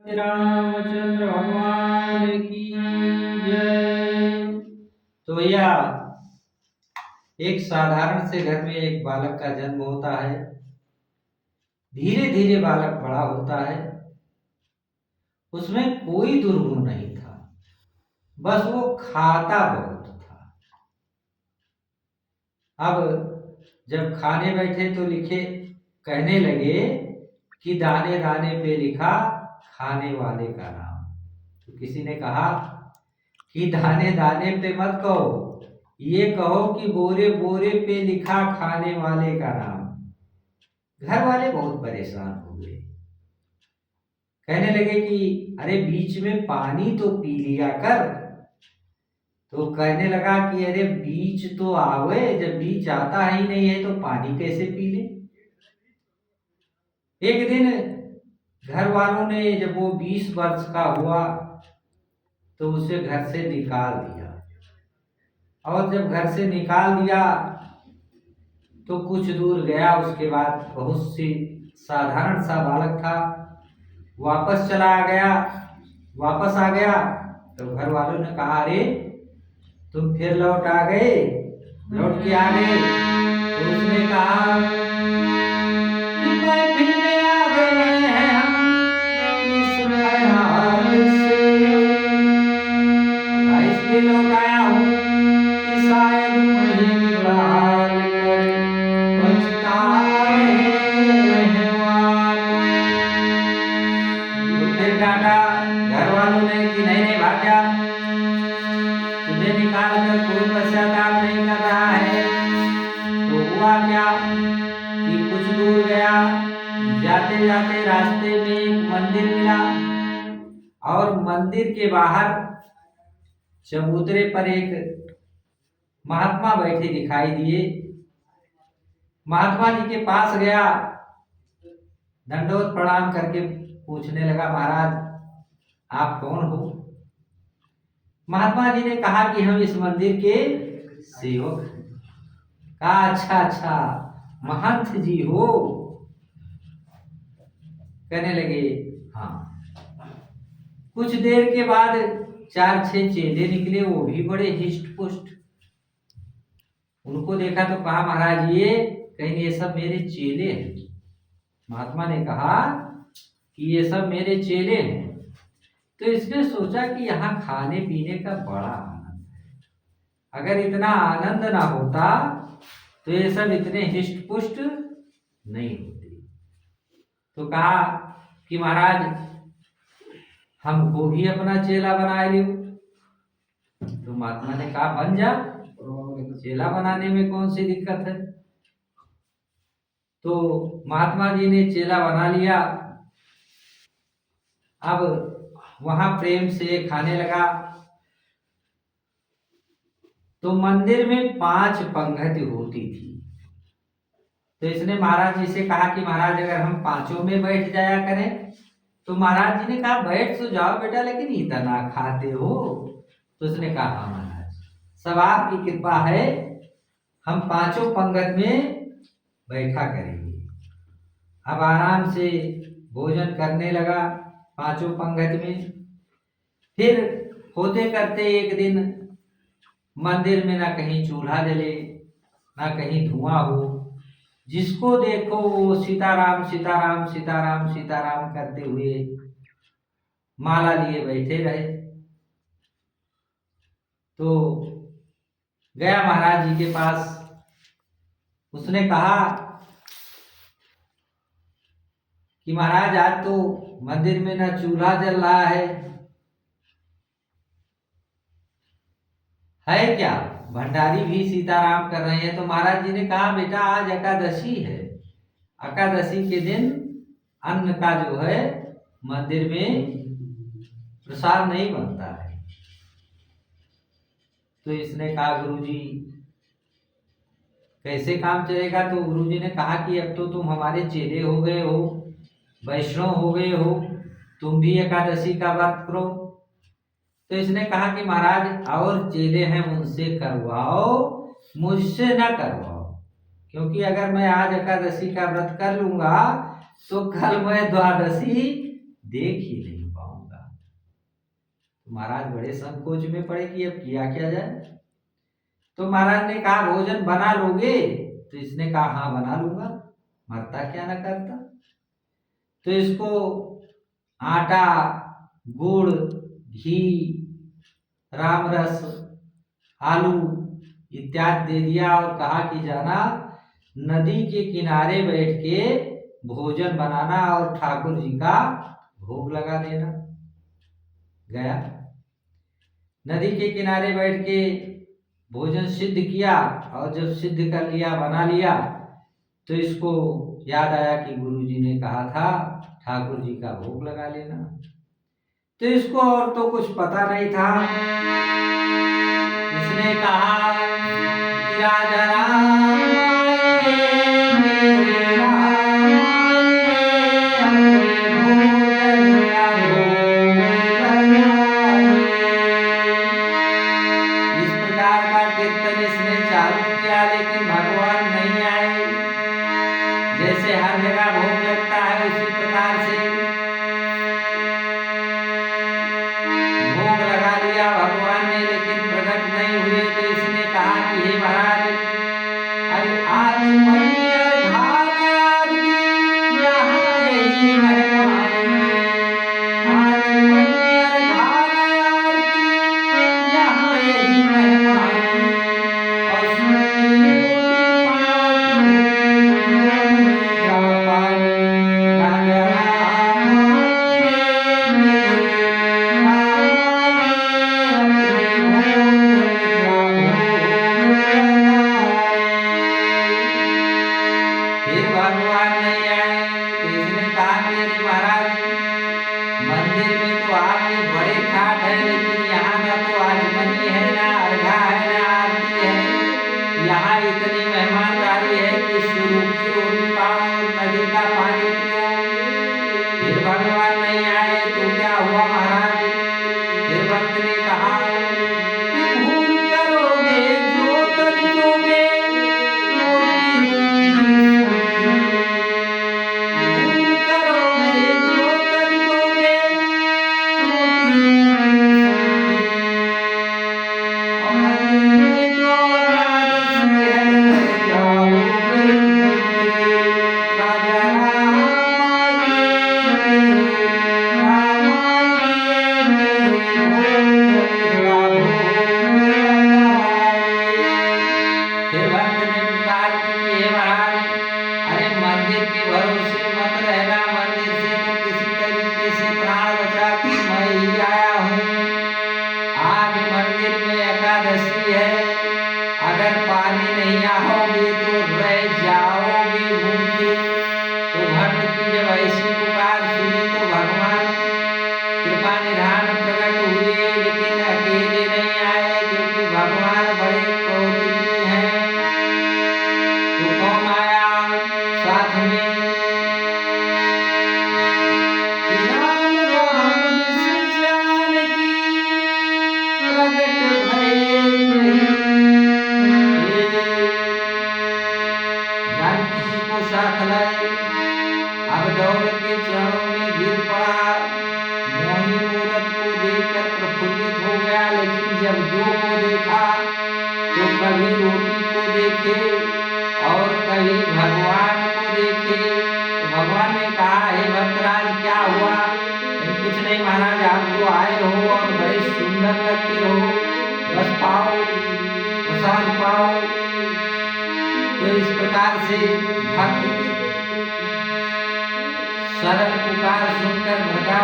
रामचंद्र भगवान की जय। तो भैया, एक साधारण से घर में एक बालक का जन्म होता है। धीरे धीरे बालक बड़ा होता है। उसमें कोई दुर्गुण नहीं था, बस वो खाता बहुत था। अब जब खाने बैठे तो लिखे, कहने लगे कि दाने दाने पे लिखा खाने वाले का नाम। तो किसी ने कहा कि दाने दाने पे मत कहो, ये कहो कि बोरे बोरे पे लिखा खाने वाले का नाम। घर वाले बहुत परेशान हो गए। कहने लगे कि अरे बीच में पानी तो पी लिया कर। तो कहने लगा कि अरे बीच तो आवे, जब बीच आता ही नहीं है तो पानी कैसे पी ले। एक दिन घर वालों ने, जब वो 20 वर्ष का हुआ तो उसे घर से निकाल दिया। और जब घर से निकाल दिया तो कुछ दूर गया, उसके बाद बहुत सी साधारण सा बालक था, वापस चला गया। वापस आ गया तो घर वालों ने कहा अरे तुम फिर लौट आ गए, लौट के आ गए। तो उसने कहा कि महफिल में आ गए हैं हम इस ख्याल से, इसलिए लौट आया हूँ कि शायद मुझे निकाल कर पछताए रहवान। तो फिर डांटा घर वालों ने कि नहीं नहीं भाग जा, तुझे निकाल कर कोई पश्चाताप नहीं कर रहा है। तो हुआ क्या कि कुछ दूर गया, जाते जाते रास्ते में एक मंदिर मिला और मंदिर के बाहर चबूतरे पर एक महात्मा बैठे दिखाई दिए। महात्मा जी के पास गया, दंडोत प्रणाम करके पूछने लगा महाराज आप कौन हो। महात्मा जी ने कहा कि हम इस मंदिर के सेवक हैं। कहा अच्छा अच्छा महंत जी हो। कहने लगे हाँ। कुछ देर के बाद 4-6 चेले निकले, वो भी बड़े हिष्ट पुष्ट। उनको देखा तो कहा महाराज ये कहीं ये सब मेरे चेले हैं। महात्मा ने कहा कि ये सब मेरे चेले हैं। तो इसने सोचा कि यहाँ खाने पीने का बड़ा आनंद है, अगर इतना आनंद ना होता तो ये सब इतने हिष्ट पुष्ट नहीं होते। तो कहा कि महाराज हमको भी अपना चेला बना लियो। तो महात्मा ने कहा बन जा, चेला बनाने में कौन सी दिक्कत है। तो महात्मा जी ने चेला बना लिया। अब वहां प्रेम से खाने लगा। तो मंदिर में 5 पंगति होती थी। तो इसने महाराज जी से कहा कि महाराज अगर हम 5 में बैठ जाया करें। तो महाराज जी ने कहा बैठ तो जाओ बेटा, लेकिन इतना खाते हो। तो उसने कहा हाँ महाराज, सब आपकी कृपा है, हम 5 पंगत में बैठा करेंगे। अब आराम से भोजन करने लगा 5 पंगत में। फिर होते करते एक दिन मंदिर में ना कहीं चूल्हा जले, ना कहीं धुआं हो। जिसको देखो वो सीताराम सीताराम सीताराम सीताराम करते हुए माला लिए बैठे रहे। तो गया महाराज जी के पास। उसने कहा कि महाराज आज तो मंदिर में ना चूल्हा जल रहा है क्या? भंडारी भी सीताराम कर रहे हैं। तो महाराज जी ने कहा बेटा आज एकादशी है, एकादशी के दिन अन्न का जो है मंदिर में प्रसाद नहीं बनता है। तो इसने कहा गुरुजी कैसे काम चलेगा। तो गुरुजी ने कहा कि अब तो तुम हमारे चेले हो गए हो, वैष्णव हो गए हो, तुम भी एकादशी का व्रत करो। तो इसने कहा कि महाराज और चेले हैं उनसे करवाओ, मुझसे ना करवाओ, क्योंकि अगर मैं आज एकादशी का व्रत कर लूंगा तो कल मैं द्वादशी देख ही नहीं पाऊंगा। तो महाराज बड़े संकोच में पड़े कि अब किया क्या जाए। तो महाराज ने कहा भोजन बना लोगे? तो इसने कहा हाँ बना लूंगा, मरता क्या ना करता। तो इसको आटा, गुड़, घी, राम रस, आलू इत्यादि दे दिया और कहा कि जाना नदी के किनारे बैठ के भोजन बनाना और ठाकुर जी का भोग लगा देना। गया, नदी के किनारे बैठ के भोजन सिद्ध किया और जब सिद्ध कर लिया, बना लिया, तो इसको याद आया कि गुरु जी ने कहा था ठाकुर जी का भोग लगा लेना। तो इसको और तो कुछ पता नहीं था। इसने कहा कि राजा राम जैसे हर जगह भोग लगता है उसी प्रकार से भोग लगा लिया भगवान ने, लेकिन प्रकट नहीं हुए। तो इसने कहा कि हे महाराज, अरे आज मैहर घाट यहाँ यही मेहमान, आज मैहर घाट यहाँ यही मेहमान, और सुनती मंदिर में तो आपके बड़े ठाट है, लेकिन यहाँ ना तो आजमनी है, ना अर्घा है, ना आरती है। यहाँ इतनी मेहमानदारी है कि शुरू की रोटी पाओ और नदी का पानी पियो। फिर भगवान नहीं आए तो क्या हुआ महाराज? फिर भक्त ने कहा कि भूल करोगे जो तरियोगे, अगर पानी नहीं आओगे तो रह जाओगे भूखे। तो भक्त की जब ऐसी पुकार सुनी तो भगवान कृपा निधान प्रकट हुए, लेकिन अकेले नहीं आए क्योंकि भगवान बड़े कौतुकी हैं। तो कौन आया साथ में? राम राम जिस जानकी प्रगट भये, जानकी जी को साथ लाए। अब दौड़ के चरणों में गिर पड़ा, मोहिनी मूरत को देखकर प्रफुल्लित हो गया। लेकिन जब दो को देखा तो कभी रोटी को देखे और कभी भगवान को देखे। तो भगवान ने कहा हे भक्तराज क्या हुआ? कुछ नहीं महाराज, आप तो आए हो और बड़े सुंदर लगते हो, बस पाओ प्रसाद पाओ। तो इस प्रकार से भक्त की सरल पुकार सुनकर भगा